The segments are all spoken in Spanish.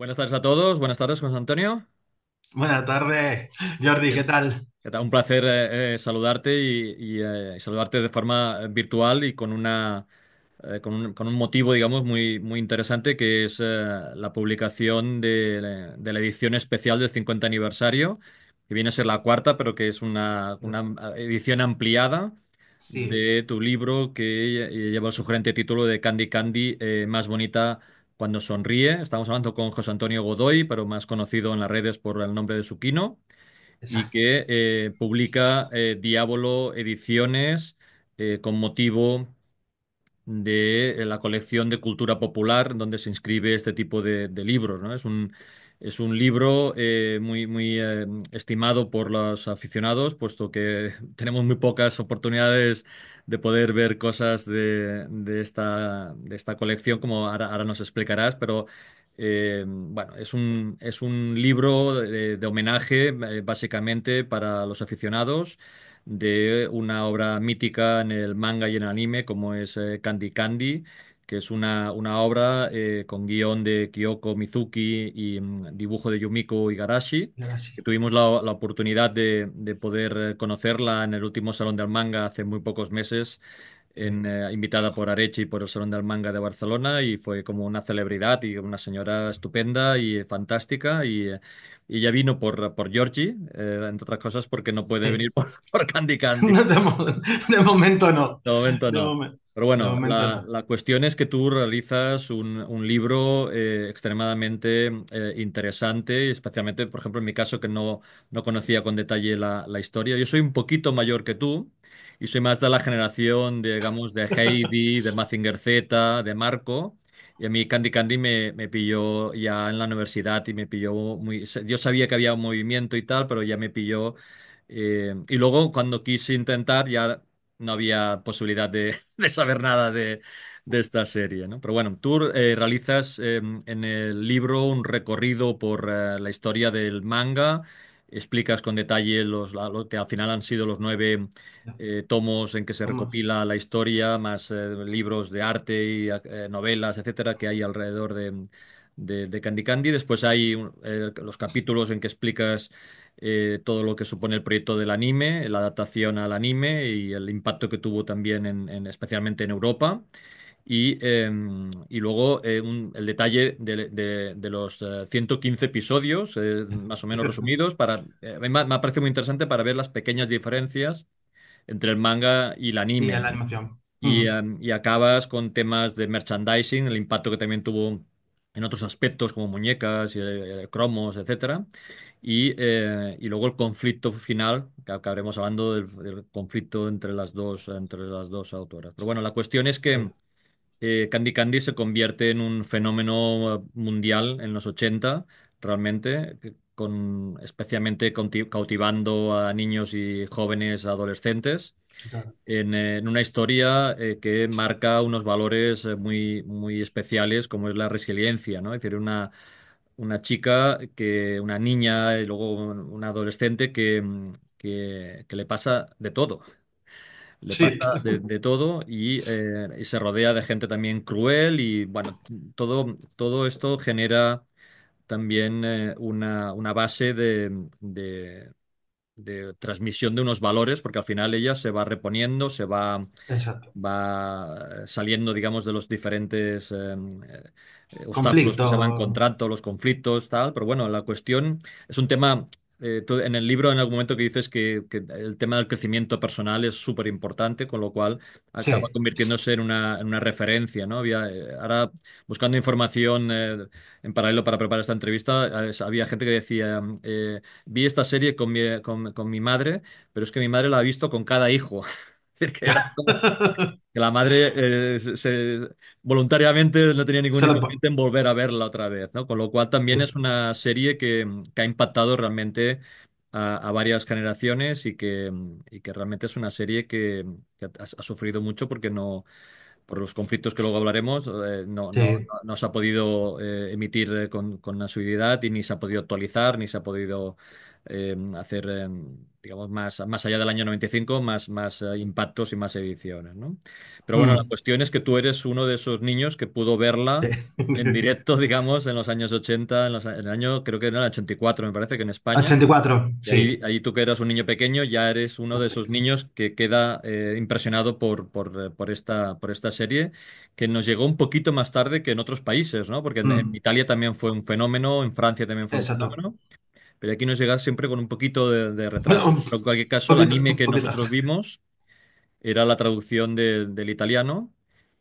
Buenas tardes a todos, buenas tardes, José Antonio. Buenas tardes, Jordi, ¿qué tal? ¿Qué tal? Un placer saludarte y saludarte de forma virtual y con con un motivo, digamos, muy interesante, que es la publicación de la edición especial del 50 aniversario, que viene a ser la cuarta, pero que es una edición ampliada Sí, de tu libro que lleva el sugerente título de Candy Candy, más bonita cuando sonríe. Estamos hablando con José Antonio Godoy, pero más conocido en las redes por el nombre de Suquino, y exacto. que publica Diabolo Ediciones con motivo de la colección de cultura popular donde se inscribe este tipo de libros, ¿no? Es un libro muy estimado por los aficionados, puesto que tenemos muy pocas oportunidades de poder ver cosas de esta colección, como ahora nos explicarás, pero bueno, es un libro de homenaje, básicamente para los aficionados de una obra mítica en el manga y en el anime, como es Candy Candy, que es una obra con guión de Kyoko Mizuki y dibujo de Yumiko Igarashi, Y ahora sí, que tuvimos la oportunidad de poder conocerla en el último Salón del Manga hace muy pocos meses, sí. invitada por Arechi y por el Salón del Manga de Barcelona, y fue como una celebridad y una señora estupenda y fantástica, y ella vino por Georgie, entre otras cosas porque no puede Sí. venir por Candy Candy. De momento no. De momento De, no. momen- Pero de bueno, momento no. la cuestión es que tú realizas un libro extremadamente interesante, especialmente, por ejemplo, en mi caso, que no conocía con detalle la historia. Yo soy un poquito mayor que tú y soy más de la generación, digamos, de Heidi, de Mazinger Z, de Marco. Y a mí Candy Candy me pilló ya en la universidad y me pilló muy... Yo sabía que había un movimiento y tal, pero ya me pilló. Y luego, cuando quise intentar, ya no había posibilidad de saber nada de esta serie, ¿no? Pero bueno, tú realizas en el libro un recorrido por la historia del manga, explicas con detalle lo que al final han sido los 9 tomos en que se Vamos. recopila la historia, más libros de arte y novelas, etcétera, que hay alrededor de Candy Candy. Después hay los capítulos en que explicas todo lo que supone el proyecto del anime, la adaptación al anime y el impacto que tuvo también especialmente en Europa. Y luego el detalle de los 115 episodios, más o menos resumidos, me ha parecido muy interesante para ver las pequeñas diferencias entre el manga y el Y anime, a la ¿no? animación. y, Ujú. em, y acabas con temas de merchandising, el impacto que también tuvo en otros aspectos como muñecas, cromos, etcétera. Y luego el conflicto final, que acabaremos hablando del conflicto entre las dos autoras. Pero bueno, la cuestión es que Sí, Candy Candy se convierte en un fenómeno mundial en los 80, realmente, especialmente cautivando a niños y jóvenes adolescentes claro. en una historia que marca unos valores muy especiales, como es la resiliencia, ¿no? Es decir, una chica, una niña y luego una adolescente que le pasa de todo. Le Sí, pasa de todo y se rodea de gente también cruel y bueno, todo esto genera también una base de transmisión de unos valores, porque al final ella se va reponiendo, exacto. va saliendo, digamos, de los diferentes obstáculos que se va Conflicto. encontrando, los conflictos, tal. Pero bueno, la cuestión es un tema. Tú en el libro, en algún momento que dices que el tema del crecimiento personal es súper importante, con lo cual acaba Sí. convirtiéndose en una referencia, ¿no? Ahora, buscando información en paralelo para preparar esta entrevista, había gente que decía, vi esta serie con mi madre, pero es que mi madre la ha visto con cada hijo. Es decir, que era como que la madre voluntariamente no tenía ningún Se lo, inconveniente en volver a verla otra vez, ¿no? Con lo cual también es sí, una serie que ha impactado realmente a varias generaciones y que realmente es una serie que ha sufrido mucho porque por los conflictos que luego hablaremos, sí. no se ha podido emitir con asiduidad y ni se ha podido actualizar, ni se ha podido hacer, digamos, más allá del año 95, más impactos y más ediciones, ¿no? Pero bueno, la Mm, cuestión es que tú eres uno de esos niños que pudo verla en sí. directo, digamos, en los años 80, en el año, creo que era el 84, me parece que en España. 84, Y sí. ahí tú que eras un niño pequeño, ya eres uno de esos Correcto. niños que queda impresionado por esta serie, que nos llegó un poquito más tarde que en otros países, ¿no? Porque en Mm, Italia también fue un fenómeno, en Francia también fue un exacto. fenómeno, pero aquí nos llega siempre con un poquito de retraso. Pero en cualquier caso, el anime Un que poquito. nosotros vimos era la traducción del italiano.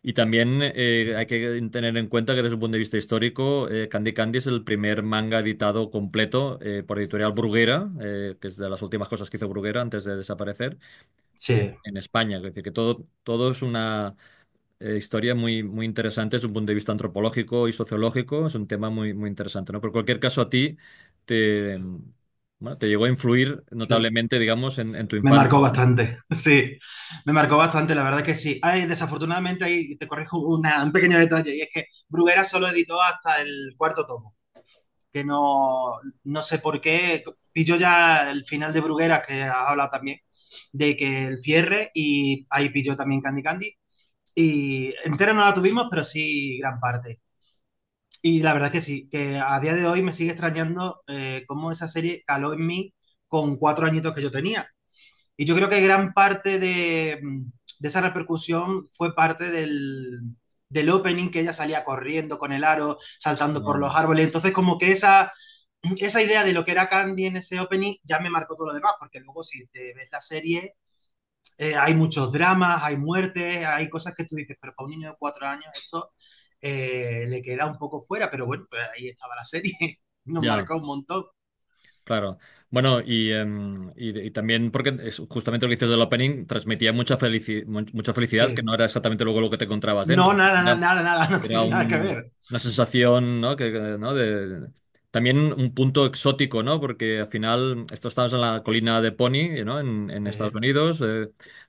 Y también hay que tener en cuenta que desde un punto de vista histórico, Candy Candy es el primer manga editado completo por editorial Bruguera, que es de las últimas cosas que hizo Bruguera antes de desaparecer Sí. en España. Es decir, que todo es una historia muy interesante desde un punto de vista antropológico y sociológico. Es un tema muy interesante, ¿no? Pero en cualquier caso, a ti te, bueno, te llegó a influir notablemente, digamos, en tu Me infancia, marcó ¿no? bastante, sí, me marcó bastante, la verdad que sí. Ay, desafortunadamente ahí te corrijo un pequeño detalle, y es que Bruguera solo editó hasta el cuarto tomo, que no sé por qué, pilló ya el final de Bruguera, que has hablado también, de que el cierre, y ahí pilló también Candy Candy, y entera no la tuvimos, pero sí gran parte. Y la verdad que sí, que a día de hoy me sigue extrañando cómo esa serie caló en mí con 4 añitos que yo tenía. Y yo creo que gran parte de esa repercusión fue parte del opening, que ella salía corriendo con el aro, saltando por los No, árboles. Entonces, como que esa idea de lo que era Candy en ese opening ya me marcó todo lo demás, porque luego si te ves la serie, hay muchos dramas, hay muertes, hay cosas que tú dices, pero para un niño de 4 años esto le queda un poco fuera, pero bueno, pues ahí estaba la serie, nos ya. marcó un montón. Claro. Bueno, y también porque es justamente lo que dices del opening transmitía mucha felicidad, que Sí. no era exactamente luego lo que te encontrabas No, dentro. nada, nada, Era, nada, nada, no era tenía nada que ver. una sensación, ¿no? ¿no? También un punto exótico, ¿no? Porque al final, esto estamos en la colina de Pony, ¿no? En Estados Unidos.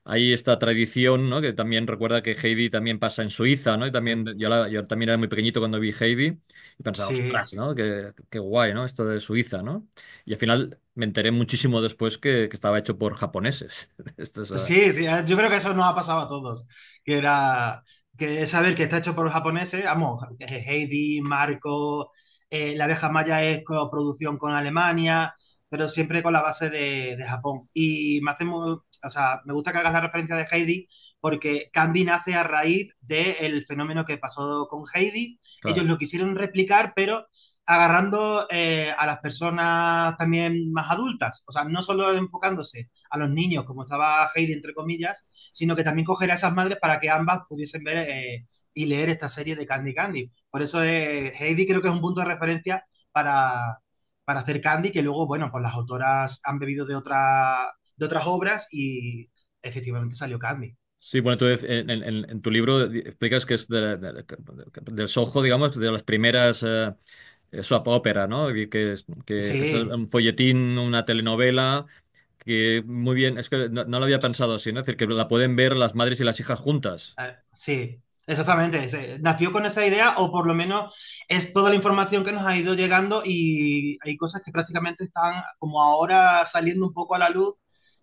Hay esta tradición, ¿no? Que también recuerda que Heidi también pasa en Suiza, ¿no? Y también, yo también era muy pequeñito cuando vi Heidi y pensaba, Sí, ostras, ¿no? Qué guay, ¿no? Esto de Suiza, ¿no? Y al final me enteré muchísimo después que estaba hecho por japoneses. Esto es, sí, sí, yo creo que eso nos ha pasado a todos, que era que saber que está hecho por japoneses, vamos, Heidi, Marco, la abeja maya es coproducción con Alemania, pero siempre con la base de Japón. Y o sea, me gusta que hagas la referencia de Heidi, porque Candy nace a raíz del fenómeno que pasó con Heidi. Ellos claro, lo quisieron replicar, pero agarrando a las personas también más adultas, o sea, no solo enfocándose a los niños, como estaba Heidi, entre comillas, sino que también coger a esas madres para que ambas pudiesen ver y leer esta serie de Candy Candy. Por eso Heidi creo que es un punto de referencia para hacer Candy, que luego, bueno, pues las autoras han bebido de otras obras y efectivamente salió Candy. sí, bueno, tú en tu libro explicas que es del Soho, digamos, de las primeras soap opera, ¿no? Y que es Sí, un folletín, una telenovela, que muy bien, es que no lo había pensado así, ¿no? Es decir, que la pueden ver las madres y las hijas juntas. sí, exactamente. Nació con esa idea, o por lo menos es toda la información que nos ha ido llegando, y hay cosas que prácticamente están como ahora saliendo un poco a la luz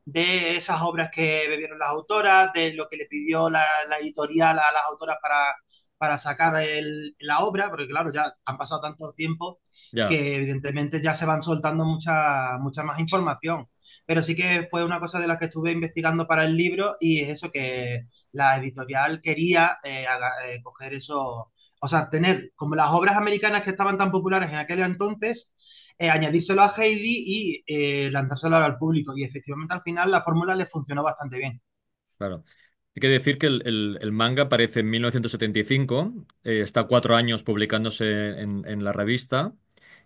de esas obras que bebieron las autoras, de lo que le pidió la editorial a las autoras para sacar la obra, porque claro, ya han pasado tanto tiempo Ya. que evidentemente ya se van soltando mucha más información. Pero sí que fue una cosa de la que estuve investigando para el libro, y es eso, que la editorial quería coger eso, o sea, tener como las obras americanas que estaban tan populares en aquel entonces, añadírselo a Heidi y lanzárselo al público. Y efectivamente al final la fórmula le funcionó bastante bien. Claro. Hay que decir que el manga aparece en 1975, está 4 años publicándose en la revista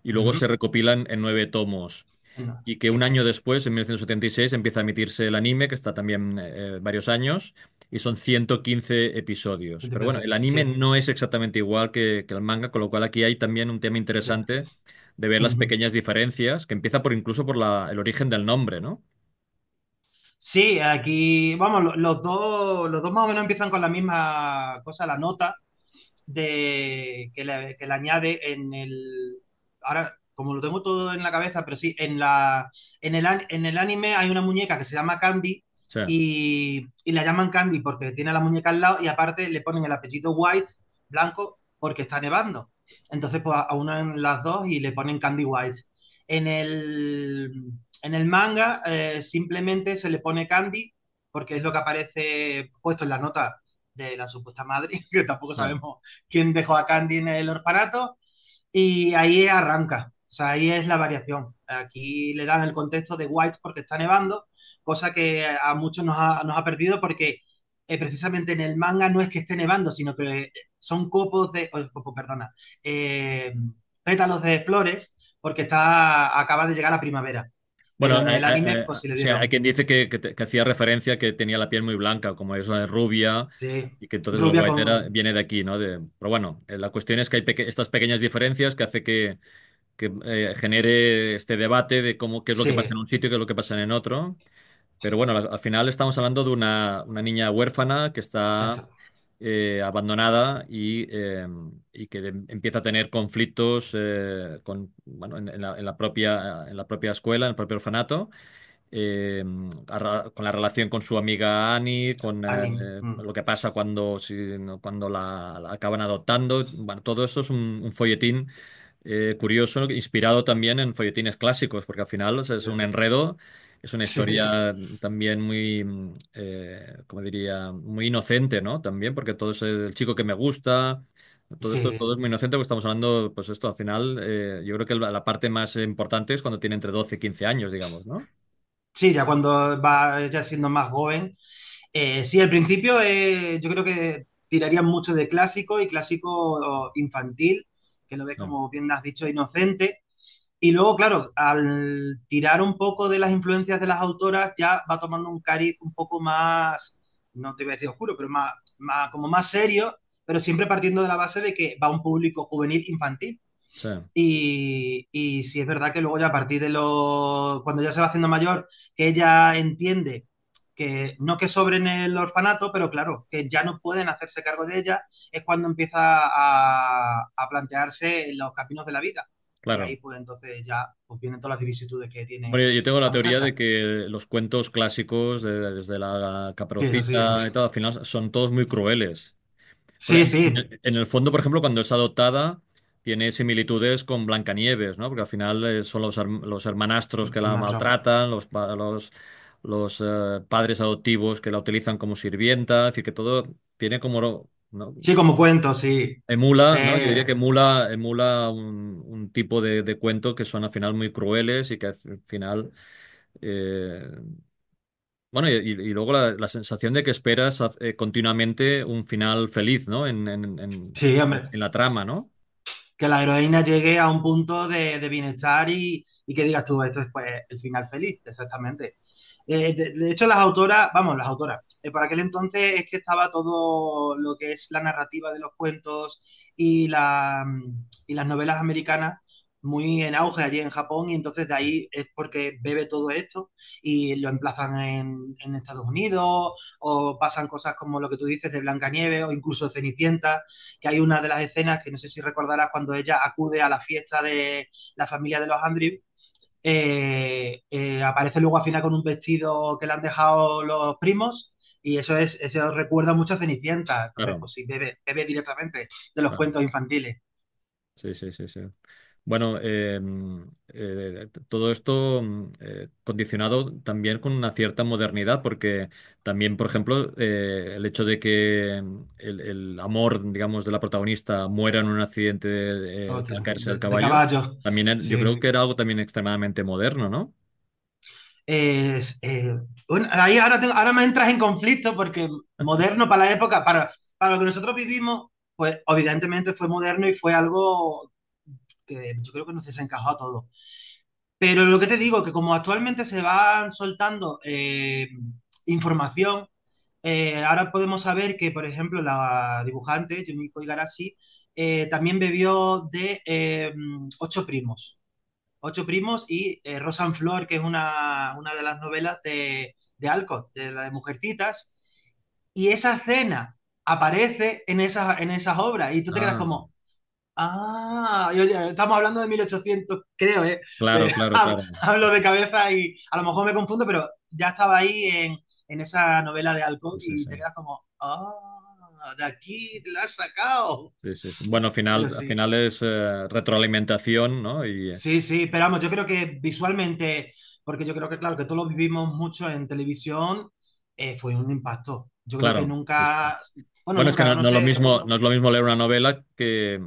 y luego se Ujú. recopilan en 9 tomos. No, Y que un sí, año después, en 1976, empieza a emitirse el anime, que está también varios años, y son 115 episodios. Pero bueno, el anime sí. no es exactamente igual que el manga, con lo cual aquí hay también un tema interesante de ver las Ujú. pequeñas diferencias, que empieza por incluso por el origen del nombre, ¿no? Sí, aquí, vamos, los dos más o menos empiezan con la misma cosa, la nota que le añade en el... Ahora como lo tengo todo en la cabeza, pero sí, en el anime hay una muñeca que se llama Candy Sí. y la llaman Candy porque tiene la muñeca al lado y aparte le ponen el apellido White, blanco, porque está nevando. Entonces, pues unen las dos y le ponen Candy White. En en el manga simplemente se le pone Candy porque es lo que aparece puesto en la nota de la supuesta madre, que tampoco Ah. sabemos quién dejó a Candy en el orfanato, y ahí arranca. O sea, ahí es la variación. Aquí le dan el contexto de White porque está nevando, cosa que a muchos nos ha perdido porque precisamente en el manga no es que esté nevando, sino que son copos de, perdona, eh, pétalos de flores porque acaba de llegar la primavera. Bueno, Pero en el anime, pues sí le sí, hay dieron, quien dice que hacía referencia que tenía la piel muy blanca, como eso de rubia, sí, y que entonces el rubia white era, con, viene de aquí, ¿no? Pero bueno, la cuestión es que hay estas pequeñas diferencias que hace que genere este debate de cómo, qué es lo que pasa sí, en un sitio y qué es lo que pasa en otro. Pero bueno, al final estamos hablando de una niña huérfana que está eso, abandonada y que empieza a tener conflictos bueno, en la propia escuela, en el propio orfanato, con la relación con su amiga Annie, con anime. lo que pasa cuando, cuando la acaban adoptando. Bueno, todo esto es un folletín curioso, inspirado también en folletines clásicos, porque al final o sea, es un enredo, es una Sí, historia también muy, como diría, muy inocente, ¿no? También, porque todo es el chico que me gusta. Todo esto sí. todo es muy inocente porque estamos hablando, pues esto al final, yo creo que la parte más importante es cuando tiene entre 12 y 15 años, digamos, ¿no? Sí, ya cuando va ya siendo más joven. Sí, al principio yo creo que tirarían mucho de clásico y clásico infantil, que lo ves Sí, como bien has dicho, inocente. Y luego, claro, al tirar un poco de las influencias de las autoras, ya va tomando un cariz un poco más, no te voy a decir oscuro, pero como más serio, pero siempre partiendo de la base de que va a un público juvenil infantil. sí, Y sí es verdad que luego ya a partir de cuando ya se va haciendo mayor, que ella entiende que no que sobre en el orfanato, pero claro, que ya no pueden hacerse cargo de ella, es cuando empieza a plantearse los caminos de la vida. Y ahí claro. pues entonces ya pues vienen todas las vicisitudes que tiene Bueno, yo tengo la la teoría de muchacha. que los cuentos clásicos, desde la Sí, eso sí. Caperucita y todo, al final son todos muy crueles. Porque Sí, sí, en el fondo, por ejemplo, cuando es adoptada, tiene similitudes con Blancanieves, ¿no? Porque al final son los hermanastros que la una trampa. maltratan, los padres adoptivos que la utilizan como sirvienta, es decir, que todo tiene como, ¿no? Sí, como cuento, sí. Emula, ¿no? Yo diría que Eh, emula un tipo de cuento que son al final muy crueles y que al final... eh, bueno, y luego la sensación de que esperas continuamente un final feliz, ¿no? sí, hombre. En la trama, ¿no? Que la heroína llegue a un punto de bienestar y que digas tú, esto fue el final feliz, exactamente. De hecho, las autoras, vamos, las autoras, por aquel entonces es que estaba todo lo que es la narrativa de los cuentos y, y las novelas americanas muy en auge allí en Japón y entonces de ahí es porque bebe todo esto y lo emplazan en Estados Unidos o pasan cosas como lo que tú dices de Blancanieves o incluso Cenicienta, que hay una de las escenas que no sé si recordarás cuando ella acude a la fiesta de la familia de los Andrews, aparece luego al final con un vestido que le han dejado los primos y eso recuerda mucho a Cenicienta. Entonces, Claro, pues sí, bebe directamente de los claro. cuentos infantiles. Sí, sí, sí, sí. Bueno, todo esto condicionado también con una cierta modernidad, porque también, por ejemplo, el hecho de que el amor, digamos, de la protagonista muera en un accidente Hostia, al caerse del de caballo, caballo, también yo creo sí. que era algo también extremadamente moderno, ¿no? Bueno, ahí ahora me entras en conflicto porque moderno para la época, para lo que nosotros vivimos, pues evidentemente fue moderno y fue algo que yo creo que nos desencajó a todos. Pero lo que te digo, que como actualmente se van soltando información, ahora podemos saber que, por ejemplo, la dibujante, Yumiko Igarashi, también bebió de Ocho Primos. Ocho Primos y Rosa Flor, que es una de las novelas de Alcott, de la de Mujercitas, y esa escena aparece en esas obras, y tú te quedas Ah, como, Oye, estamos hablando de 1800, creo, ¿eh? Claro, claro, claro. Hablo de cabeza y a lo mejor me confundo, pero ya estaba ahí en esa novela de Sí, Alcott sí, y sí. te quedas como, de aquí te la has sacado. Sí, sí, sí. Bueno, Pero al sí, final es retroalimentación, ¿no? Y sí, sí, pero vamos, yo creo que visualmente, porque yo creo que, claro, que todos lo vivimos mucho en televisión, fue un impacto. Yo creo que claro. Sí, sí. nunca, bueno, Bueno, es que nunca, no, no no es lo sé, mismo, no es lo mismo leer una novela que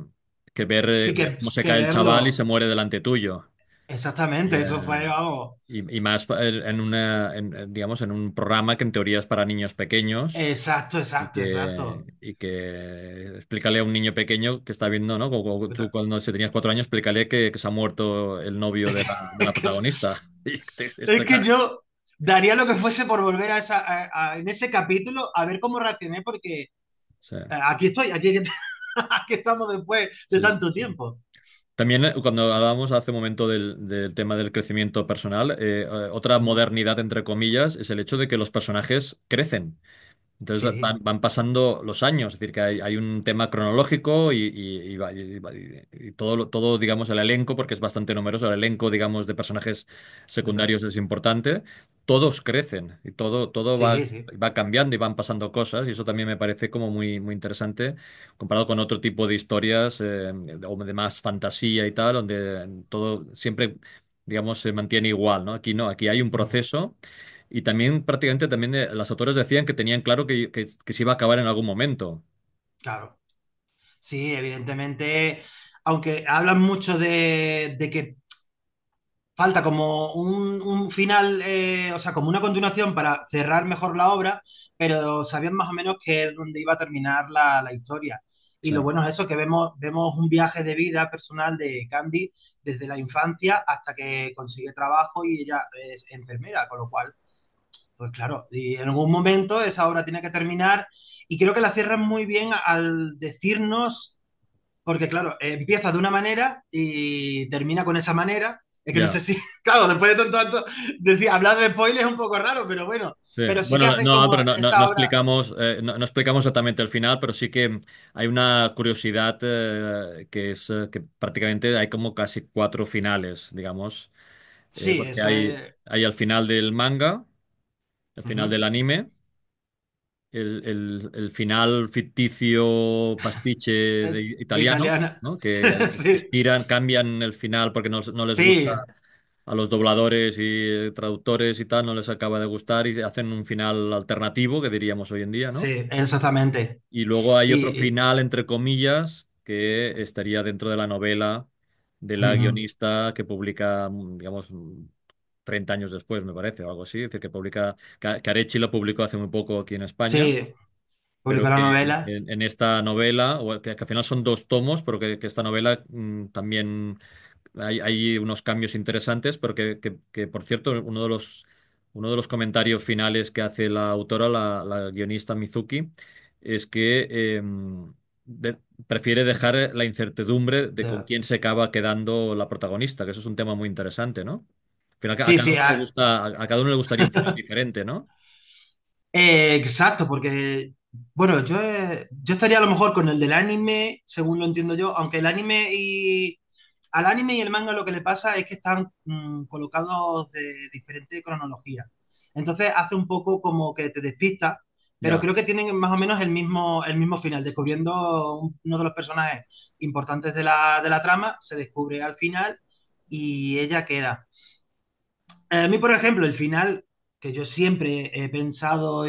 sí ver cómo se que cae el chaval y verlo. se muere delante tuyo. Exactamente, eso fue, vamos. Y más en digamos, en un programa que en teoría es para niños pequeños Exacto, exacto, exacto. y que explícale a un niño pequeño que está viendo, ¿no? Como tú cuando si tenías 4 años, explícale que se ha muerto el novio de la Es que, protagonista. Y te es que explica. yo daría lo que fuese por volver a en ese capítulo a ver cómo reaccioné, porque Sí, aquí estoy, aquí, aquí estamos después de sí, sí, tanto sí. tiempo. También cuando hablábamos hace un momento del tema del crecimiento personal, otra Mm, modernidad, entre comillas, es el hecho de que los personajes crecen. Entonces sí, van pasando los años, es decir, que hay un tema cronológico y todo, todo, digamos, el elenco, porque es bastante numeroso, el elenco, digamos, de personajes ¿verdad? secundarios es importante, todos crecen y todo Sí, sí, va cambiando y van pasando cosas y eso también me parece como muy, muy interesante comparado con otro tipo de historias o de más fantasía y tal, donde todo siempre, digamos, se mantiene igual, ¿no? Aquí no, aquí hay un ujú, proceso. Y también prácticamente también las autores decían que tenían claro que se iba a acabar en algún momento. claro. Sí, evidentemente, aunque hablan mucho de que falta como un final, o sea, como una continuación para cerrar mejor la obra, pero sabían más o menos que es donde iba a terminar la historia. Y Sí, lo bueno es eso, que vemos un viaje de vida personal de Candy desde la infancia hasta que consigue trabajo y ella es enfermera, con lo cual, pues claro, y en algún momento esa obra tiene que terminar y creo que la cierran muy bien al decirnos porque claro, empieza de una manera y termina con esa manera. Es que no sé ya. si, claro, después de tanto, decir, hablar de spoilers es un poco raro, Sí. pero sí que Bueno, hacen no, como pero no esa obra. explicamos, no explicamos exactamente el final, pero sí que hay una curiosidad que es que prácticamente hay como casi 4 finales, digamos, Sí, porque eso es. hay el final del manga, el final Ujú. del anime, el final ficticio pastiche De italiano, italiana. ¿no? Que Sí, estiran, cambian el final porque no les gusta sí, a los dobladores y traductores y tal, no les acaba de gustar y hacen un final alternativo, que diríamos hoy en día, ¿no? sí, exactamente. Y luego hay otro Y, final, entre comillas, que estaría dentro de la novela de la ujú. guionista que publica, digamos, 30 años después, me parece, o algo así. Es decir, que publica, que Arecci lo publicó hace muy poco aquí en España, Sí, pero publicó la que novela. en esta novela, o que al final son 2 tomos, pero que esta novela también hay unos cambios interesantes, pero que, por cierto, uno de los comentarios finales que hace la autora, la guionista Mizuki, es que de- prefiere dejar la incertidumbre de con de- quién se acaba quedando la protagonista, que eso es un tema muy interesante, ¿no? Al final, a Sí, cada sí, uno le gusta, a cada uno le gustaría un final diferente, ¿no? exacto, porque, bueno, yo estaría a lo mejor con el del anime, según lo entiendo yo, aunque el anime y al anime y el manga lo que le pasa es que están colocados de diferente cronología. Entonces hace un poco como que te despista, pero Ya. creo que tienen más o menos el mismo final, descubriendo uno de los personajes importantes de de la trama, se descubre al final y ella queda. A mí, por ejemplo, el final que yo siempre he pensado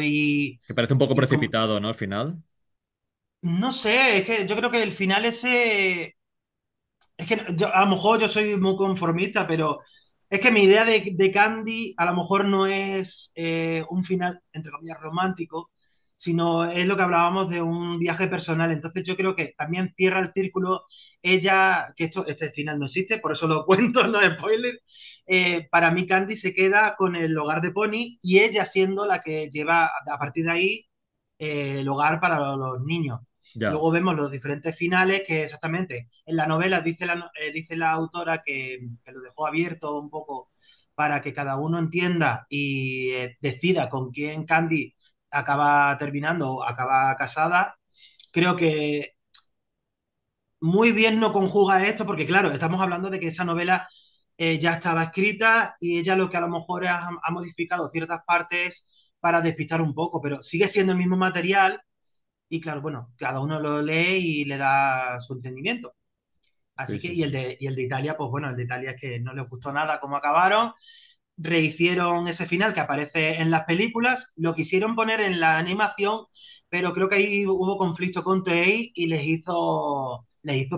Que parece un poco y como, precipitado, ¿no? Al final. no sé, es que yo creo que el final ese, es que a lo mejor yo soy muy conformista, pero es que mi idea de Candy a lo mejor no es un final, entre comillas, romántico, sino es lo que hablábamos de un viaje personal. Entonces yo creo que también cierra el círculo ella, que este final no existe, por eso lo cuento, no es spoiler. Para mí Candy se queda con el hogar de Pony y ella siendo la que lleva a partir de ahí el hogar para los niños. Ya. Luego vemos los diferentes finales que exactamente en la novela dice la autora que lo dejó abierto un poco para que cada uno entienda y decida con quién Candy acaba terminando o acaba casada. Creo que muy bien no conjuga esto, porque claro, estamos hablando de que esa novela ya estaba escrita y ella lo que a lo mejor ha modificado ciertas partes para despistar un poco, pero sigue siendo el mismo material y claro, bueno, cada uno lo lee y le da su entendimiento. Sí, Así que, sí, sí. y el de Italia, pues bueno, el de Italia es que no les gustó nada cómo acabaron, rehicieron ese final que aparece en las películas, lo quisieron poner en la animación, pero creo que ahí hubo conflicto con Toei y les hizo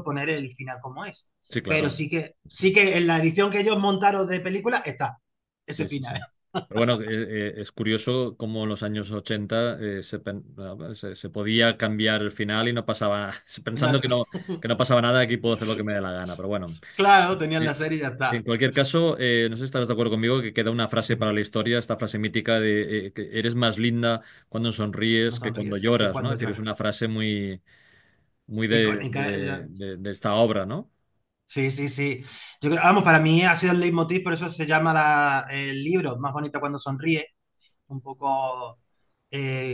poner el final como es. Sí, Pero claro. Sí. sí que en la edición que ellos montaron de película está ese Sí, sí, sí. final. Pero bueno, es curioso cómo en los años 80 se podía cambiar el final y no pasaba nada. Pensando que no pasaba nada, aquí puedo hacer lo que me dé la gana. Pero bueno, Claro, tenían eh, la serie y ya en está. cualquier caso, no sé si estarás de acuerdo conmigo que queda una frase para la historia, esta frase mítica de que eres más linda cuando No sonríes que cuando sonríes, que lloras, ¿no? cuando Es decir, es lloras. una frase muy, muy Icónica. de esta obra, ¿no? Sí, sí, sí. Yo creo, vamos, para mí ha sido el leitmotiv, por eso se llama el libro Más bonita cuando sonríe, un poco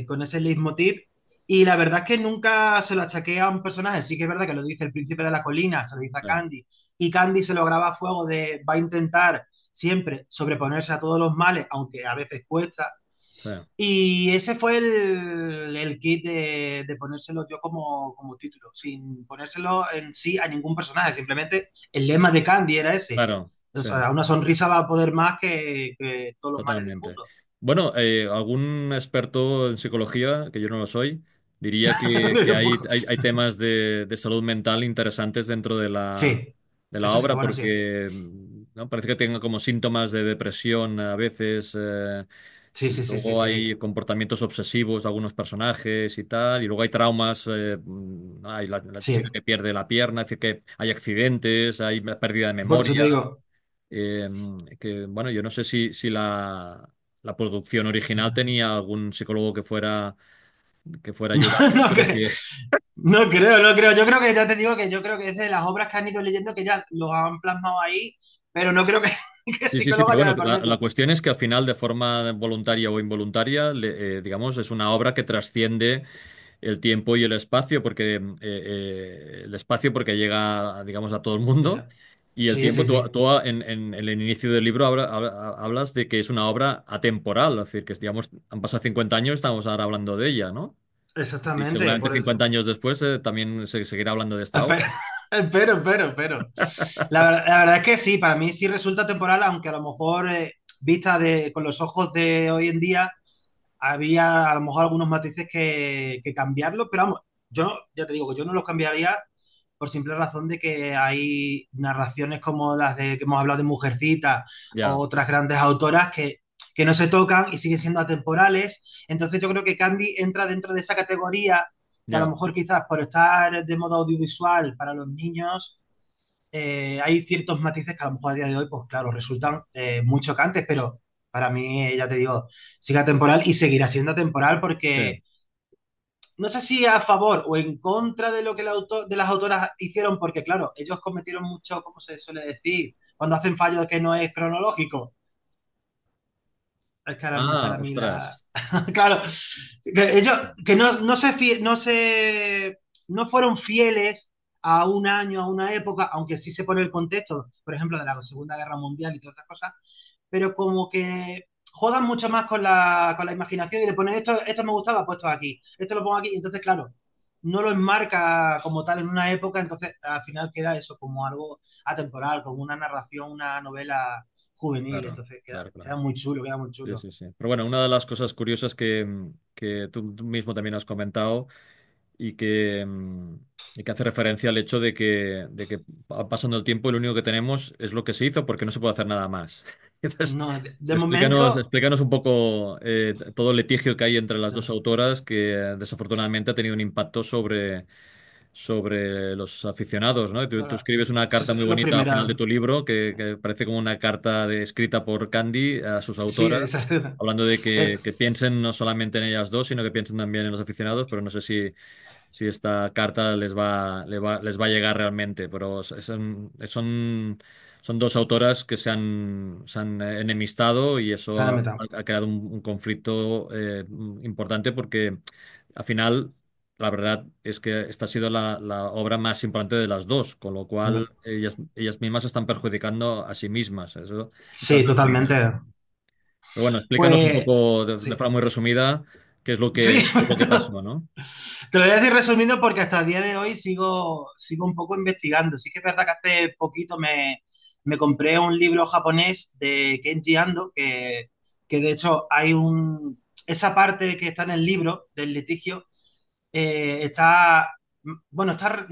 con ese leitmotiv. Y la verdad es que nunca se lo achaqué a un personaje. Sí que es verdad que lo dice el príncipe de la colina, se lo dice a Sí, Candy. Y Candy se lo graba a fuego de va a intentar siempre sobreponerse a todos los males, aunque a veces cuesta. sí. Y ese fue el kit de ponérselo yo como título, sin ponérselo en sí a ningún personaje. Simplemente el lema de Candy era ese. Claro, O sí. sea, una sonrisa va a poder más que todos los males del Totalmente. mundo. Bueno, algún experto en psicología, que yo no lo soy, diría que Tampoco. hay temas de salud mental interesantes dentro Sí, de la eso sí que obra, bueno, sí. porque ¿no? Parece que tenga como síntomas de depresión a veces, Sí, y sí, sí, sí, luego sí. hay comportamientos obsesivos de algunos personajes y tal, y luego hay traumas, hay la chica Sí. que pierde la pierna, es decir, que hay accidentes, hay pérdida de Por eso te memoria. digo. Eh, que bueno, yo no sé si la producción original tenía algún psicólogo que fuera ayudando, No, pero que no creo, no creo. Yo creo que ya te digo que yo creo que es de las obras que han ido leyendo que ya lo han plasmado ahí, pero no creo que, que sí, sí, sí, psicólogo pero haya bueno, de por la medio. cuestión es que al final, de forma voluntaria o involuntaria, digamos, es una obra que trasciende el tiempo y el espacio, porque el espacio porque llega, digamos, a todo el mundo. Ya. Y el Sí, tiempo, sí, sí. en el inicio del libro hablas de que es una obra atemporal, es decir, que digamos, han pasado 50 años, estamos ahora hablando de ella, ¿no? Y Exactamente, seguramente por 50 eso. años después también se seguirá hablando de esta obra. Espero, espero. La verdad es que sí, para mí sí resulta temporal, aunque a lo mejor vista con los ojos de hoy en día, había a lo mejor algunos matices que cambiarlo, pero vamos, yo ya te digo que yo no los cambiaría por simple razón de que hay narraciones como las de que hemos hablado de Mujercita o Ya, otras grandes autoras que no se tocan y siguen siendo atemporales. Entonces yo creo que Candy entra dentro de esa categoría que a lo ya, mejor quizás por estar de modo audiovisual para los niños hay ciertos matices que a lo mejor a día de hoy, pues claro, resultan muy chocantes, pero para mí, ya te digo, sigue atemporal y seguirá siendo atemporal sí. porque no sé si a favor o en contra de lo que de las autoras hicieron, porque claro, ellos cometieron mucho, ¿cómo se suele decir? Cuando hacen fallo que no es cronológico. Es que ahora no me sale Ah, a mí la... ostras. Claro, que ellos que no fueron fieles a un año, a una época, aunque sí se pone el contexto, por ejemplo, de la Segunda Guerra Mundial y todas esas cosas, pero como que juegan mucho más con la imaginación y de poner esto me gustaba, puesto aquí, esto lo pongo aquí, y entonces, claro, no lo enmarca como tal en una época, entonces al final queda eso como algo atemporal, como una narración, una novela juvenil, Claro, entonces claro, claro. queda muy chulo, queda muy Sí, chulo. sí, sí. Pero bueno, una de las cosas curiosas que tú mismo también has comentado y y que hace referencia al hecho de que pasando el tiempo y lo único que tenemos es lo que se hizo porque no se puede hacer nada más. Entonces, No, de momento, explícanos un poco todo el litigio que hay entre las dos claro, autoras que desafortunadamente ha tenido un impacto sobre los aficionados, ¿no? Y tú claro, escribes una eso carta es muy lo bonita al final de primero. tu libro que parece como una carta escrita por Candy a sus Sí, autoras, hablando de es- que piensen no solamente en ellas dos, sino que piensen también en los aficionados, pero no sé si esta carta les va a llegar realmente, pero son dos autoras que se han enemistado y eso se han metido. ha creado un conflicto importante porque al final... la verdad es que esta ha sido la obra más importante de las dos, con lo cual Mm. ellas mismas se están perjudicando a sí mismas. Eso es Sí, algo increíble. totalmente. Pero bueno, explícanos un Pues poco de sí. forma muy resumida Sí, qué es lo que pasó, ¿no? te lo voy a decir resumiendo porque hasta el día de hoy sigo un poco investigando. Sí que es verdad que hace poquito me compré un libro japonés de Kenji Ando, que de hecho esa parte que está en el libro del litigio, está, bueno, está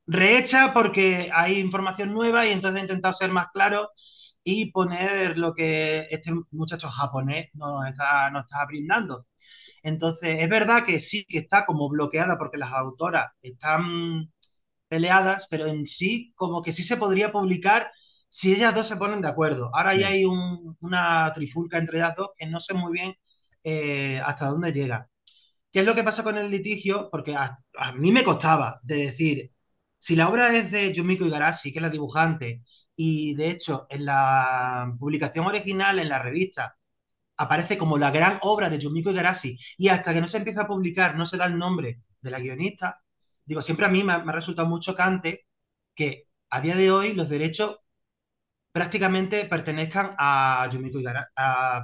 rehecha porque hay información nueva y entonces he intentado ser más claro y poner lo que este muchacho japonés nos está brindando. Entonces, es verdad que sí que está como bloqueada porque las autoras están peleadas, pero en sí, como que sí se podría publicar si ellas dos se ponen de acuerdo. Ahora ya Sí, hay una trifulca entre ellas dos que no sé muy bien hasta dónde llega. ¿Qué es lo que pasa con el litigio? Porque a mí me costaba de decir, si la obra es de Yumiko Igarashi, que es la dibujante, y de hecho en la publicación original, en la revista, aparece como la gran obra de Yumiko Igarashi, y hasta que no se empieza a publicar no se da el nombre de la guionista, digo, siempre a mí me ha resultado muy chocante que a día de hoy los derechos prácticamente pertenezcan a Yumiko Igarashi,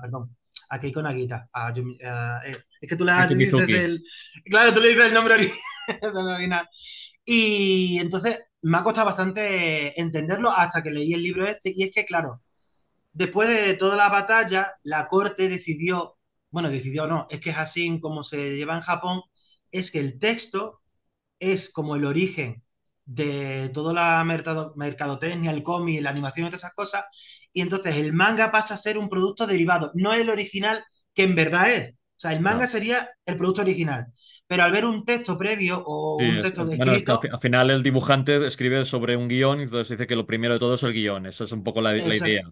perdón, a Keiko Nagita. Es que tú le Yuki dices Mizuki. claro, tú le dices el nombre del original. Y entonces me ha costado bastante entenderlo hasta que leí el libro este, y es que, claro, después de toda la batalla, la corte decidió, bueno, decidió no, es que es así como se lleva en Japón, es que el texto es como el origen de toda la mercadotecnia, el cómic, la animación y todas esas cosas, y entonces el manga pasa a ser un producto derivado, no el original que en verdad es. O sea, el manga No. sería el producto original, pero al ver un texto previo o Sí, un texto bueno, es que descrito, al final el dibujante escribe sobre un guión y entonces dice que lo primero de todo es el guión. Esa es un poco la es, idea.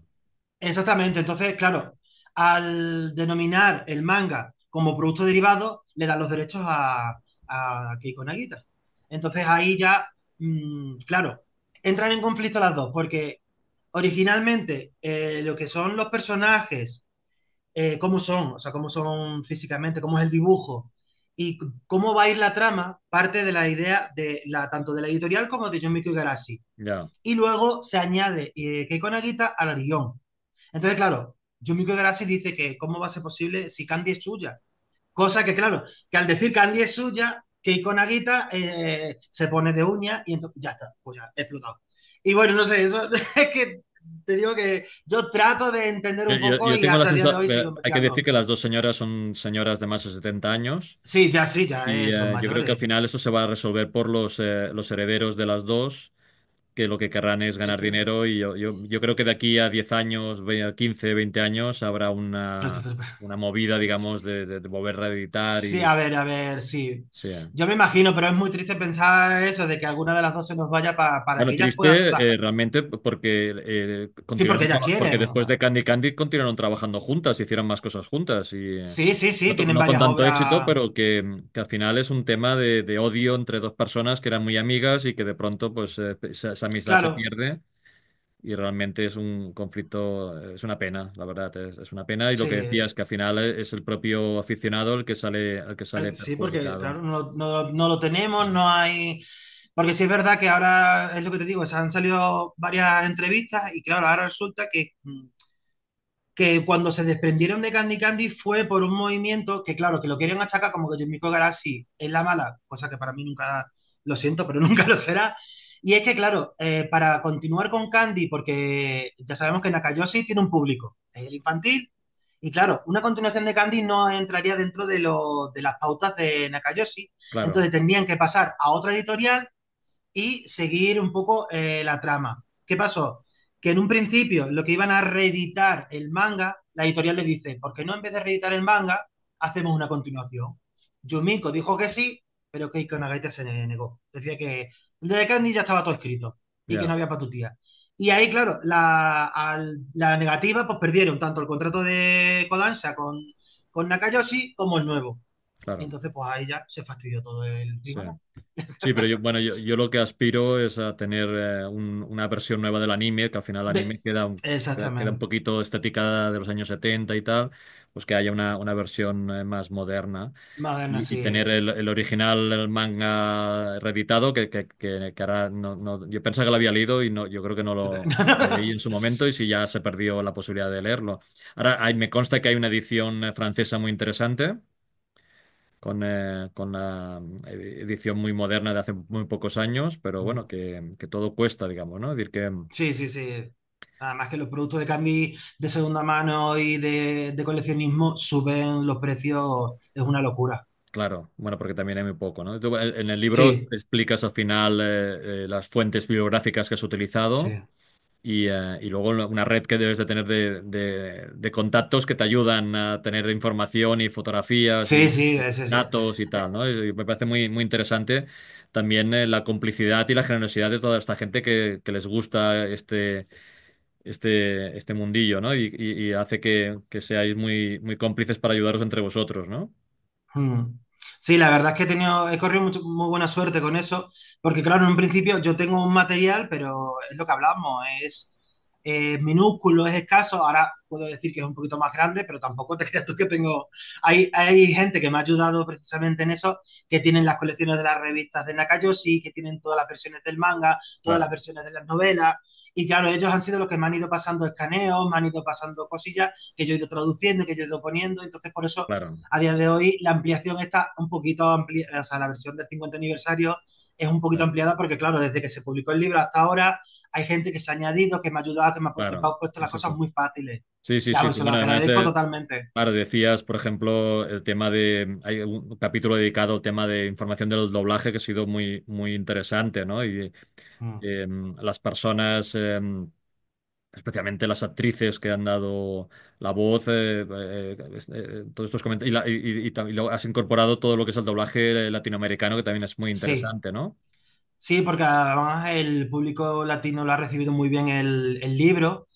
exactamente, entonces, claro, al denominar el manga como producto derivado, le dan los derechos a Keiko Nagita. Entonces ahí ya, claro, entran en conflicto las dos, porque originalmente lo que son los personajes, cómo son, o sea, cómo son físicamente, cómo es el dibujo y cómo va a ir la trama, parte de la idea tanto de la editorial como de John Miko Igarashi. Ya. Y luego se añade Keiko Nagita al guión. Entonces, claro, Yumiko Igarashi dice que cómo va a ser posible si Candy es suya. Cosa que, claro, que al decir Candy es suya, Keiko Nagita se pone de uña y entonces ya está, pues ya, explotado. Y bueno, no sé, eso es que te digo que yo trato de entender un poco Yo y tengo la hasta el día de hoy sensación, sigo hay que decir investigando. que las dos señoras son señoras de más de 70 años Sí, ya y son yo creo que al mayores. final esto se va a resolver por los herederos de las dos, que lo que querrán es Es ganar que... dinero y yo creo que de aquí a 10 años, 15, 20 años habrá una movida, digamos, de volver a reeditar Sí, y a ver, sí. sí. Yo me imagino, pero es muy triste pensar eso, de que alguna de las dos se nos vaya para Bueno, que ellas puedan, o sea, triste realmente porque sí, porque ellas porque quieren, o después sea, de Candy Candy continuaron trabajando juntas, hicieron más cosas juntas y sí, tienen no con varias tanto éxito, obras, pero que al final es un tema de odio entre dos personas que eran muy amigas y que de pronto pues esa amistad se claro, pierde y realmente es un conflicto, es una pena, la verdad, es una pena y lo que sí, decía es que al final es el propio aficionado el que sale sí, porque perjudicado. claro, no lo tenemos, no hay, porque sí es verdad que ahora es lo que te digo, se han salido varias entrevistas y claro, ahora resulta que cuando se desprendieron de Candy Candy fue por un movimiento que, claro, que lo quieren achacar como que Yumiko Garashi es la mala, cosa que para mí nunca, lo siento, pero nunca lo será. Y es que, claro, para continuar con Candy, porque ya sabemos que Nakayoshi tiene un público, es el infantil, y claro, una continuación de Candy no entraría dentro de las pautas de Nakayoshi, Claro, entonces tendrían que pasar a otra editorial y seguir un poco la trama. ¿Qué pasó? Que en un principio lo que iban a reeditar el manga, la editorial le dice, ¿por qué no en vez de reeditar el manga, hacemos una continuación? Yumiko dijo que sí, pero Keiko Nagaita se negó. Decía que el de Candy ya estaba todo escrito y que no ya, había patutía. Y ahí, claro, la negativa, pues perdieron tanto el contrato de Kodansha con Nakayoshi como el nuevo. Y claro. entonces, pues ahí ya se fastidió todo el Sí. rímel. Sí, pero bueno, yo lo que aspiro es a tener una versión nueva del anime, que al final el anime De, queda un exactamente. poquito estética de los años 70 y tal, pues que haya una versión más moderna Moderna, y sí. tener el original, el manga reeditado, que ahora yo pensaba que lo había leído y no, yo creo que no lo leí en su momento y si ya se perdió la posibilidad de leerlo. Ahora me consta que hay una edición francesa muy interesante con la edición muy moderna de hace muy pocos años, pero bueno, que todo cuesta, digamos, ¿no? Es decir, que, Sí, sí, sí. Además que los productos de Candy de segunda mano y de coleccionismo suben los precios, es una locura. claro, bueno, porque también hay muy poco, ¿no? Tú, en el libro Sí, explicas al final las fuentes bibliográficas que has utilizado. sí. Y luego una red que debes de tener de contactos que te ayudan a tener información y fotografías Sí, y sí, ese sí. datos y tal, ¿no? Y me parece muy, muy interesante también la complicidad y la generosidad de toda esta gente que les gusta este mundillo, ¿no? Y hace que seáis muy, muy cómplices para ayudaros entre vosotros, ¿no? Mm. Sí, la verdad es que he corrido muy buena suerte con eso, porque claro, en un principio yo tengo un material, pero es lo que hablamos, es minúsculo, es escaso. Ahora puedo decir que es un poquito más grande, pero tampoco te creas tú que tengo. Hay gente que me ha ayudado precisamente en eso, que tienen las colecciones de las revistas de Nakayoshi, que tienen todas las versiones del manga, todas las Claro, versiones de las novelas. Y claro, ellos han sido los que me han ido pasando escaneos, me han ido pasando cosillas que yo he ido traduciendo, que yo he ido poniendo. Entonces, por eso claro, a día de hoy la ampliación está un poquito ampliada, o sea, la versión del 50 aniversario es un poquito claro, ampliada porque, claro, desde que se publicó el libro hasta ahora hay gente que se ha añadido, que me ha ayudado, que me ha claro. puesto Sí, las sí, cosas sí. muy fáciles. Sí, sí, sí, Claro, sí. se lo Bueno, además agradezco totalmente. claro, decías, por ejemplo, el tema de, hay un capítulo dedicado al tema de información del doblaje que ha sido muy, muy interesante, ¿no? Y Mm. las personas, especialmente las actrices que han dado la voz, todos estos comentarios, y luego has incorporado todo lo que es el doblaje latinoamericano, que también es muy Sí, interesante, ¿no? sí, porque además el público latino lo ha recibido muy bien el libro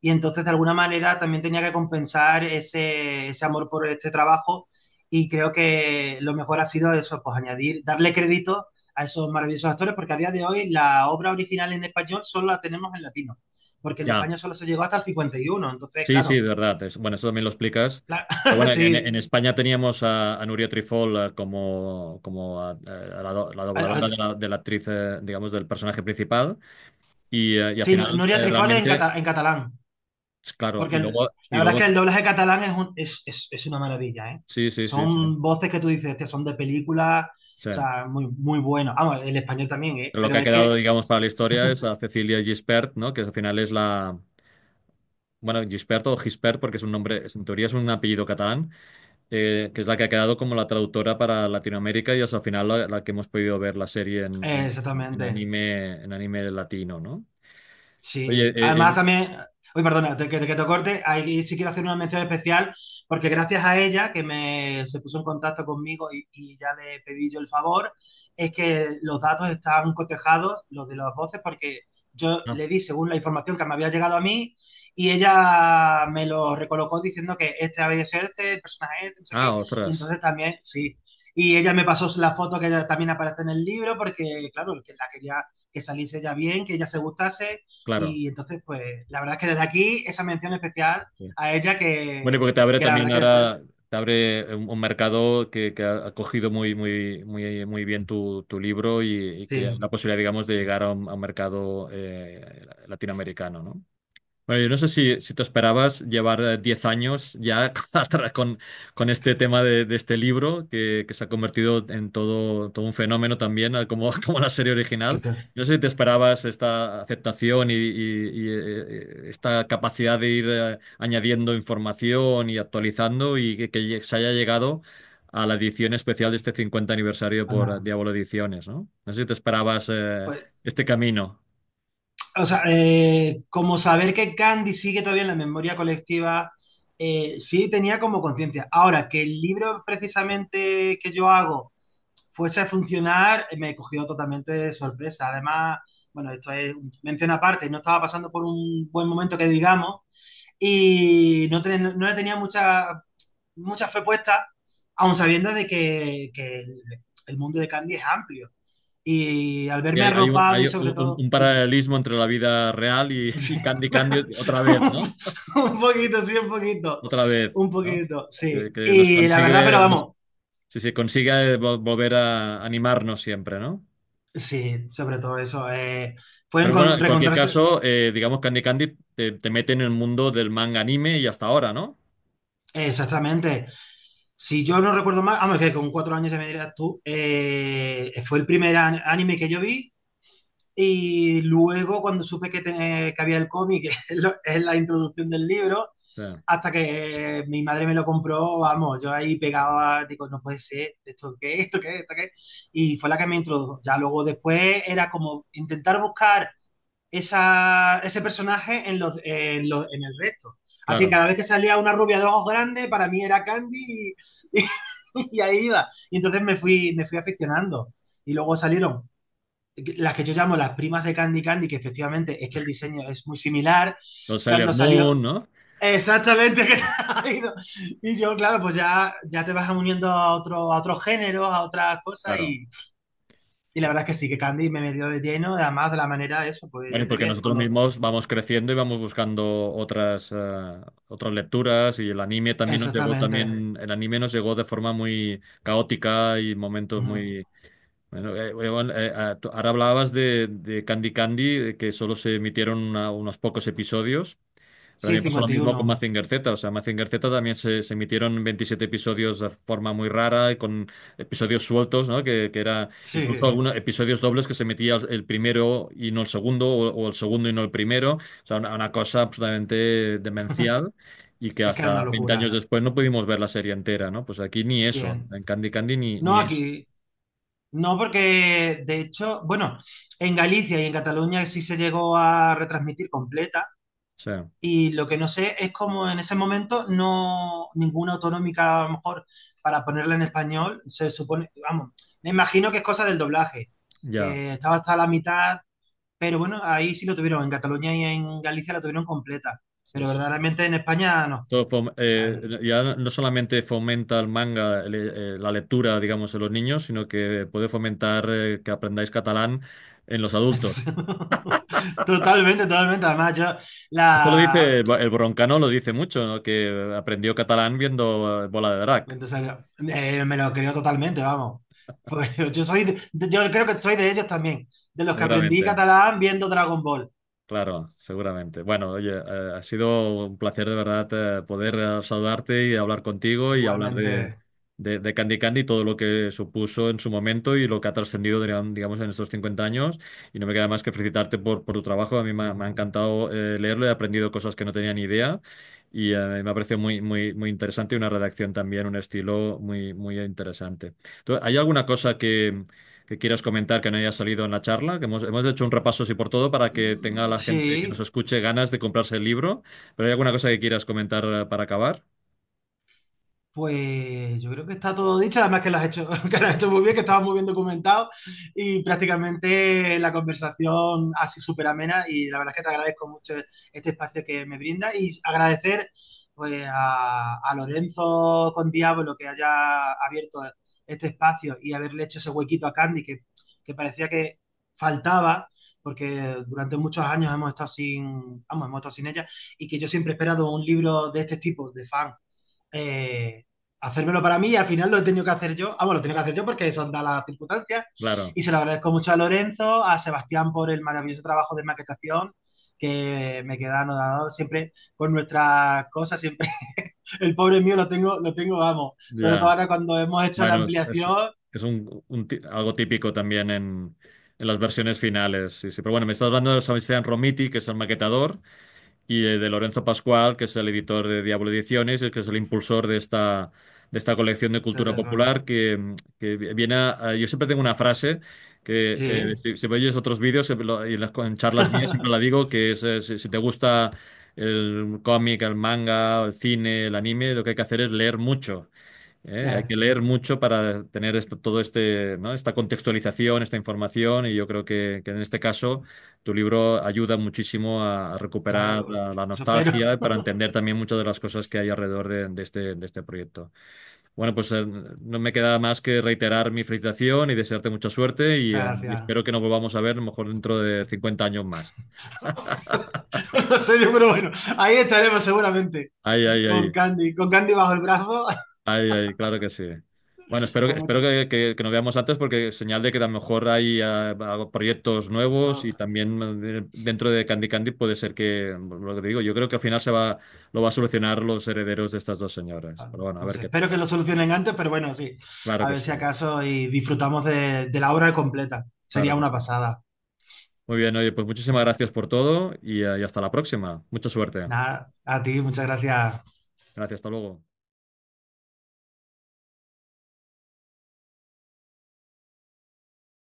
y entonces de alguna manera también tenía que compensar ese amor por este trabajo y creo que lo mejor ha sido eso, pues añadir, darle crédito a esos maravillosos actores porque a día de hoy la obra original en español solo la tenemos en latino, porque en Ya. España solo se llegó hasta el 51, entonces Sí, sí, de claro, verdad. Bueno, eso también lo explicas. Pero bueno, en sí, España teníamos a Nuria Trifol como la dobladora de la actriz, digamos, del personaje principal. Y al sí, final, Nuria Trifol realmente, en catalán. claro, Porque y la verdad es luego, que el doblaje catalán es una maravilla, ¿eh? sí, sí, sí, sí, Son voces que tú dices que son de películas, sí. o sea, muy, muy buenos. Vamos, el español también, ¿eh? Pero lo que Pero ha es quedado, que, digamos, para la historia es a Cecilia Gispert, ¿no? Que al final es bueno, Gispert o Gispert, porque es un nombre, en teoría es un apellido catalán, que es la que ha quedado como la traductora para Latinoamérica y es al final la que hemos podido ver la serie exactamente. en anime latino, ¿no? Oye, Sí. Además también, uy, perdona, que te corte, ahí sí quiero hacer una mención especial, porque gracias a ella, se puso en contacto conmigo y ya le pedí yo el favor, es que los datos están cotejados, los de las voces, porque yo ah, le di según la información que me había llegado a mí, y ella me lo recolocó diciendo que este había sido este, el personaje este, no sé qué, y ostras, entonces también, sí. Y ella me pasó la foto que ella también aparece en el libro, porque, claro, que la quería que saliese ya bien, que ella se gustase, claro. y entonces, pues, la verdad es que desde aquí esa mención especial Sí. a ella Bueno, y porque te abre que la también verdad que ahora, te abre un mercado que ha cogido muy, muy, muy, muy bien tu libro y que hay sí, la posibilidad, digamos, de llegar a un mercado latinoamericano, ¿no? Bueno, yo no sé si te esperabas llevar 10 años ya con este tema de este libro que se ha convertido en todo un fenómeno también, como la serie original. No sé si te esperabas esta aceptación y esta capacidad de ir añadiendo información y actualizando y que se haya llegado a la edición especial de este 50 aniversario por anda. Diablo Ediciones, ¿no? No sé si te esperabas Pues, este camino. o sea, como saber que Candy sigue todavía en la memoria colectiva, sí tenía como conciencia. Ahora, que el libro precisamente que yo hago fuese a funcionar, me cogió totalmente de sorpresa. Además, bueno, esto es mención aparte, no estaba pasando por un buen momento que digamos, y no le tenía mucha fe puesta, aun sabiendo de que el mundo de Candy es amplio. Y al Y verme hay arropado y sobre todo, un paralelismo entre la vida real y Candy Candy otra vez, ¿no? un poquito, sí, un poquito, Otra vez, un ¿no? poquito, sí. Que nos Y la verdad, pero consigue, vamos, sí, sí, consigue volver a animarnos siempre, ¿no? sí, sobre todo eso. Fue Pero bueno, en cualquier reencontrarse, caso, digamos Candy Candy te mete en el mundo del manga anime y hasta ahora, ¿no? exactamente. Si yo no recuerdo mal, vamos, que con 4 años ya me dirás tú, fue el primer anime que yo vi. Y luego, cuando supe que había el cómic, es la introducción del libro, Sí, hasta que mi madre me lo compró, vamos, yo ahí pegaba, digo, no puede ser, ¿esto qué? ¿Esto qué? ¿Esto qué? Y fue la que me introdujo. Ya luego después era como intentar buscar ese personaje en el resto. Así que claro. cada vez que salía una rubia de ojos grandes, para mí era Candy y, y ahí iba. Y entonces me fui aficionando. Y luego salieron las que yo llamo las primas de Candy Candy, que efectivamente es que el diseño es muy similar. Los Sailor Cuando salió, Moon, ¿no? exactamente, que ha ido. Y yo, claro, pues ya te vas uniendo a otros géneros, a otras cosas, Claro. y la verdad es que sí, que Candy me metió de lleno, además de la manera, eso, pues Bueno, y ya te porque ves, nosotros mismos vamos creciendo y vamos buscando otras lecturas y el anime también nos llegó exactamente. también, el anime nos llegó de forma muy caótica y momentos Ujú. muy... Bueno, bueno, ahora hablabas de Candy Candy, que solo se emitieron unos pocos episodios. Pero a mí Sí, me pasó lo mismo con 51. Mazinger Z. O sea, Mazinger Z también se emitieron 27 episodios de forma muy rara y con episodios sueltos, ¿no? Que era incluso Sí, algunos episodios dobles que se emitía el primero y no el segundo, o el segundo y no el primero. O sea, una cosa absolutamente demencial y que es que era una hasta 20 años locura. después no pudimos ver la serie entera, ¿no? Pues aquí ni eso. Bien. En Candy Candy No, ni eso. aquí, no, porque de hecho, bueno, en Galicia y en Cataluña sí se llegó a retransmitir completa. O sea, Y lo que no sé es cómo en ese momento no ninguna autonómica, a lo mejor, para ponerla en español, se supone, vamos, me imagino que es cosa del doblaje, ya. que estaba hasta la mitad, pero bueno, ahí sí lo tuvieron, en Cataluña y en Galicia la tuvieron completa, Sí, pero sí. verdaderamente en España no. Todo O sea, ya no solamente fomenta el manga, la lectura, digamos, en los niños, sino que puede fomentar que aprendáis catalán en los adultos. totalmente, totalmente. Además, yo Esto lo la, dice el Broncano, lo dice mucho, ¿no? Que aprendió catalán viendo Bola de Drag, entonces, me lo creo totalmente, vamos. Pues yo soy, yo creo que soy de ellos también, de los que aprendí seguramente. catalán viendo Dragon Ball. Claro, seguramente. Bueno, oye, ha sido un placer de verdad poder saludarte y hablar contigo y hablar Igualmente. de Candy Candy, todo lo que supuso en su momento y lo que ha trascendido, digamos, en estos 50 años. Y no me queda más que felicitarte por tu trabajo. A mí me ha encantado leerlo, he aprendido cosas que no tenía ni idea y me ha parecido muy, muy, muy interesante y una redacción también, un estilo muy, muy interesante. ¿Hay alguna cosa que quieras comentar que no haya salido en la charla? Que hemos hecho un repaso así por todo para que tenga la gente que nos Sí, escuche ganas de comprarse el libro. ¿Pero hay alguna cosa que quieras comentar para acabar? pues yo creo que está todo dicho, además que lo has hecho, que lo has hecho muy bien, que estabas muy bien documentado y prácticamente la conversación así súper amena y la verdad es que te agradezco mucho este espacio que me brinda y agradecer pues a Lorenzo con Diablo que haya abierto este espacio y haberle hecho ese huequito a Candy que parecía que faltaba porque durante muchos años hemos estado sin ella y que yo siempre he esperado un libro de este tipo, de fan, eh, hacérmelo para mí y al final lo he tenido que hacer yo. Ah, bueno, lo he tenido que hacer yo porque son dadas las circunstancias. Claro, Y se lo agradezco mucho a Lorenzo, a Sebastián por el maravilloso trabajo de maquetación que me queda anodado siempre por nuestras cosas, siempre el pobre mío lo tengo, vamos, sobre todo ya. ahora cuando hemos hecho la Bueno, ampliación, es algo típico también en las versiones finales. Sí, sí. Pero bueno, me estás hablando de Sebastián Romiti, que es el maquetador, y de Lorenzo Pascual, que es el editor de Diablo Ediciones, y que es el impulsor de esta colección de cultura desde luego. popular, que viene yo siempre tengo una frase que Sí, si oyes otros vídeos y en charlas mías siempre la digo, que es si te gusta el cómic, el manga, el cine, el anime, lo que hay que hacer es leer mucho. sí, Hay que leer mucho para tener todo ¿no? Esta contextualización, esta información, y yo creo que en este caso tu libro ayuda muchísimo a recuperar claro, la eso espero. nostalgia y para entender también muchas de las cosas que hay alrededor de este proyecto. Bueno, pues no me queda más que reiterar mi felicitación y desearte mucha suerte Muchas y gracias. espero que nos volvamos a ver a lo mejor dentro de 50 años más. No sé yo, pero bueno, ahí estaremos seguramente. Ay, ay, ay. Con Candy bajo el brazo. Ay, ay, claro que sí. Bueno, Pues espero mucho. que nos veamos antes porque es señal de que a lo mejor hay proyectos nuevos No, y también dentro de Candy Candy puede ser que, lo que te digo, yo creo que al final lo va a solucionar los herederos de estas dos señoras. Pero bueno, a no ver sé, qué espero tal. que lo solucionen antes, pero bueno, sí. Claro A que ver sí, si acaso y disfrutamos de la obra completa. claro Sería que una sí. pasada. Muy bien, oye, pues muchísimas gracias por todo y hasta la próxima. Mucha suerte. Nada, a ti, muchas gracias. Gracias, hasta luego.